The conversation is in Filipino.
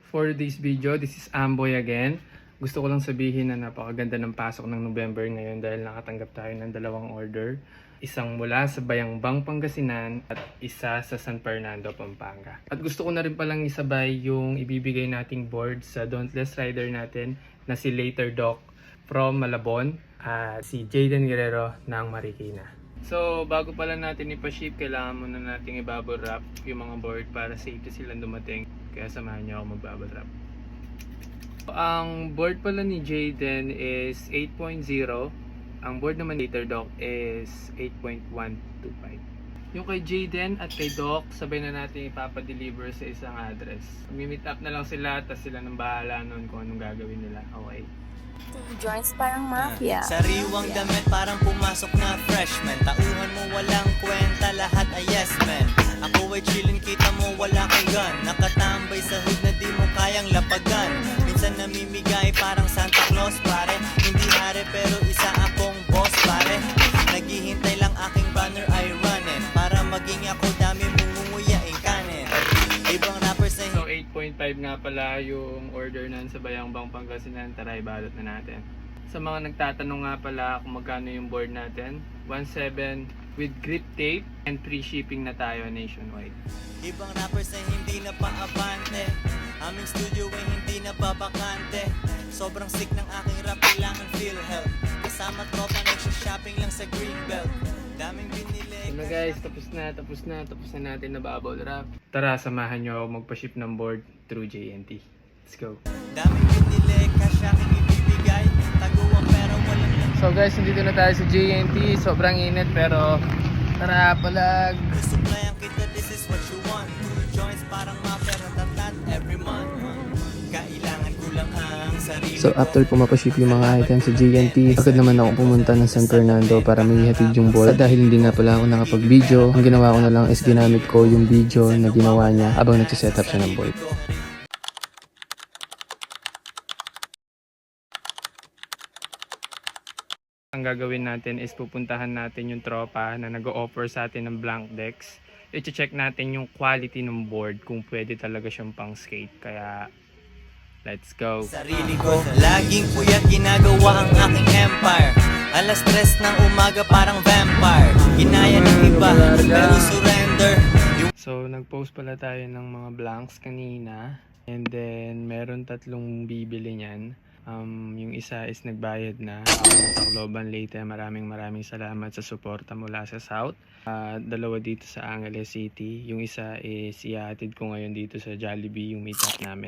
For this video, this is Amboy again. Gusto ko lang sabihin na napakaganda ng pasok ng November ngayon dahil nakatanggap tayo ng dalawang order. Isang mula sa Bayambang, Pangasinan at isa sa San Fernando, Pampanga. At gusto ko na rin palang isabay yung ibibigay nating board sa Dauntless Rider natin na si Later Doc from Malabon at si Jayden Guerrero ng Marikina. So, bago pala natin ipa-ship, kailangan muna natin i-bubble wrap yung mga board para safety silang dumating. Kaya samahan niyo ako mag-bubble wrap. Ang board pala ni Jayden is 8.0. Ang board naman ni Later Doc is 8.125. Yung kay Jayden at kay Doc, sabay na natin ipapadeliver sa isang address. Meet up na lang sila, tapos sila nang bahala nun kung anong gagawin nila. Okay. Joints parang mafia. Sariwang damit parang pumasok na freshman. Tauhan mo walang kwenta, lahat ay yes man. Ako ay chillin, kita mo wala kang gun. Nakatambay sa hood na di mo kayang lapagan. Minsan namimigay parang Santa Claus pare. Hindi hari pero isa akong boss pare. Naghihintay lang aking banner ay running. Para maging ako dami mungunguyain kanin. Ibang rappers na So 8.5 nga pala yung order nan sa Bayambang, Pangasinan. Tara, ibalot na natin. Sa mga nagtatanong nga pala kung magkano yung board natin, 1.7 with grip tape and free shipping na tayo nationwide. Ibang rappers na hindi na paabante. Aming studio ay hindi na babakante. Sobrang sick ng aking rap, kailangan feel help. Kasama tropa nagsha-shopping lang sa Greenbelt. Daming binili. So na guys, tapos na natin na bubble wrap. Tara, samahan nyo ako magpa-ship ng board through JNT. Let's go. Daming binili, cash aking ibibigay. Taguwang pero walang So guys, nandito na tayo sa JNT. Sobrang init pero tara, palag. Susuplayan kita, this is what you want. Two joints parang mafia, ratatat every month. Kailangan ko lang ang sarili. So after ko mapaship yung mga items sa JNT, agad naman ako pumunta ng San Fernando para may hatid yung board. At dahil hindi nga pala ako nakapag-video, ang ginawa ko na lang is ginamit ko yung video na ginawa niya habang nagsiset up siya ng board. Ang gagawin natin is pupuntahan natin yung tropa na nag-o-offer sa atin ng blank decks. I-check natin yung quality ng board kung pwede talaga siyang pang skate. Kaya let's go. Sarili ko, laging puyat ginagawa ang aking empire. Alas 3 ng umaga parang vampire. Kinaya ng iba, pero surrender. So nag-post pala tayo ng mga blanks kanina. And then meron tatlong bibili niyan. Yung isa is nagbayad na. Ako ng Tacloban Leyte. Maraming salamat sa suporta mula sa South. Dalawa dito sa Angeles City. Yung isa is ihatid ko ngayon dito sa Jollibee, yung meetup namin.